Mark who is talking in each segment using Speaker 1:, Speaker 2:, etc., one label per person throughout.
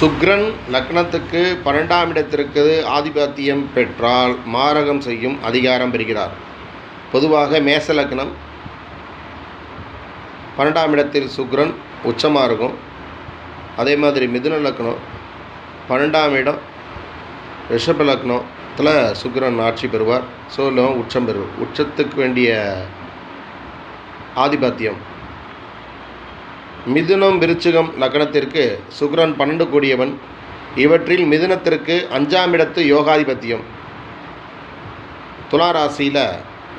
Speaker 1: சுக்கிரன் லக்னத்துக்கு 12ஆம் இடத்திற்கு ஆதிபத்தியம் பெற்றால் மாரகம் செய்யும் அதிகாரம் பெறுகிறார். பொதுவாக மேச லக்னம் 12ஆம் இடத்தில் சுக்கிரன் உச்சமாக இருக்கும். அதே மாதிரி மிதுன லக்னம் 12ஆம் இடம் ரிஷப லக்னத்தில் சுக்கிரன் ஆட்சி பெறுவார். சோழம் உச்சம் பெறுவார். உச்சத்துக்கு வேண்டிய ஆதிபத்தியம் மிதுனம் விருச்சிகம் லக்னத்திற்கு சுக்கிரன் 12 கூடியவன். இவற்றில் மிதுனத்திற்கு 5ஆம் இடத்து யோகாதிபத்தியம். துலா ராசியில்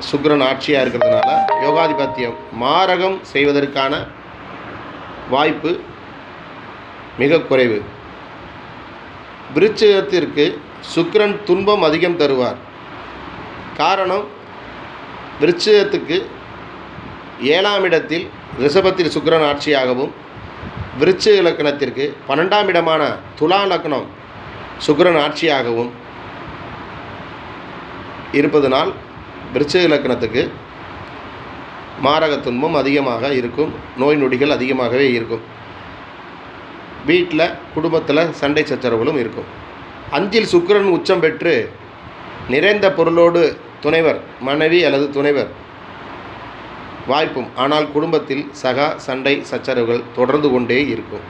Speaker 1: சுக்கிரன் ஆட்சியாக இருக்கிறதுனால யோகாதிபத்தியம் மாரகம் செய்வதற்கான வாய்ப்பு மிக குறைவு. விருச்சிகத்திற்கு சுக்கிரன் துன்பம் அதிகம் தருவார். காரணம், விருச்சிகத்துக்கு 7ஆம் இடத்தில் ரிஷபத்தில் சுக்கிரன் ஆட்சியாகவும், விருச்சிக லக்னத்திற்கு 12ஆம் இடமான துலா லக்னம் சுக்கிரன் ஆட்சியாகவும் இருப்பதனால் விருச்சிக லக்னத்துக்கு மாரக துன்பம் அதிகமாக இருக்கும். நோய் நொடிகள் அதிகமாகவே இருக்கும். வீட்டில் குடும்பத்தில் சண்டை சச்சரவுகளும் இருக்கும். 5இல் சுக்கிரன் உச்சம் பெற்று நிறைந்த பொருளோடு துணைவர் மனைவி அல்லது துணைவர் வாய்ப்பும். ஆனால் குடும்பத்தில் சகா சண்டை சச்சரவுகள் தொடர்ந்து கொண்டே இருக்கும்.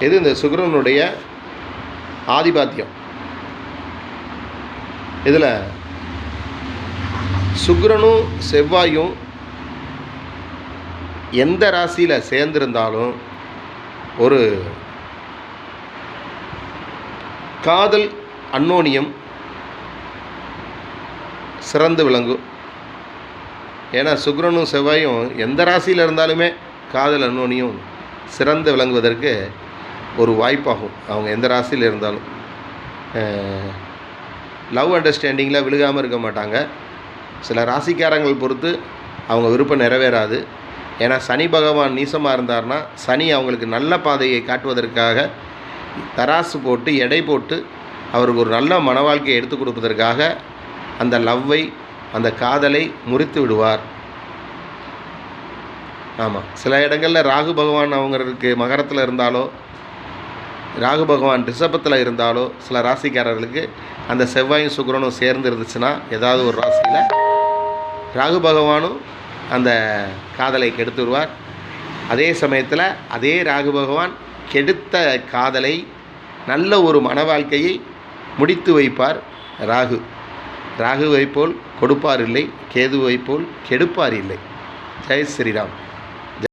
Speaker 1: இது இந்த சுக்கிரனுடைய ஆதிபத்தியம். இதில் சுக்கிரனும் செவ்வாயும் எந்த ராசியில் சேர்ந்திருந்தாலும் ஒரு காதல் அன்னோனியம் சிறந்து விளங்கும். ஏன்னா சுக்கிரனும் செவ்வாயும் எந்த ராசியில் இருந்தாலுமே காதல் அன்னோனியம் சிறந்து விளங்குவதற்கு ஒரு வாய்ப்பாகும். அவங்க எந்த ராசியில் இருந்தாலும் லவ் அண்டர்ஸ்டாண்டிங்கில் விழுகாமல் இருக்க மாட்டாங்க. சில ராசிக்காரங்கள் பொறுத்து அவங்க விருப்பம் நிறைவேறாது. ஏன்னா சனி பகவான் நீசமாக இருந்தார்னா சனி அவங்களுக்கு நல்ல பாதையை காட்டுவதற்காக தராசு போட்டு எடை போட்டு அவருக்கு ஒரு நல்ல மன வாழ்க்கையை எடுத்து கொடுப்பதற்காக அந்த லவ்வை அந்த காதலை முறித்து விடுவார். ஆமாம், சில இடங்களில் ராகு பகவான் அவங்களுக்கு மகரத்தில் இருந்தாலோ ராகு பகவான் ரிஷபத்தில் இருந்தாலோ சில ராசிக்காரர்களுக்கு அந்த செவ்வாயும் சுக்கிரனும் சேர்ந்து இருந்துச்சுன்னா ஏதாவது ஒரு ராசியில் ராகு பகவானும் அந்த காதலை கெடுத்து விடுவார். அதே சமயத்தில் அதே ராகு பகவான் கெடுத்த காதலை நல்ல ஒரு மன வாழ்க்கையை முடித்து வைப்பார். ராகுவை போல் கொடுப்பார் இல்லை, கேதுவை போல் கெடுப்பார் இல்லை. ஜெய் ஸ்ரீராம்.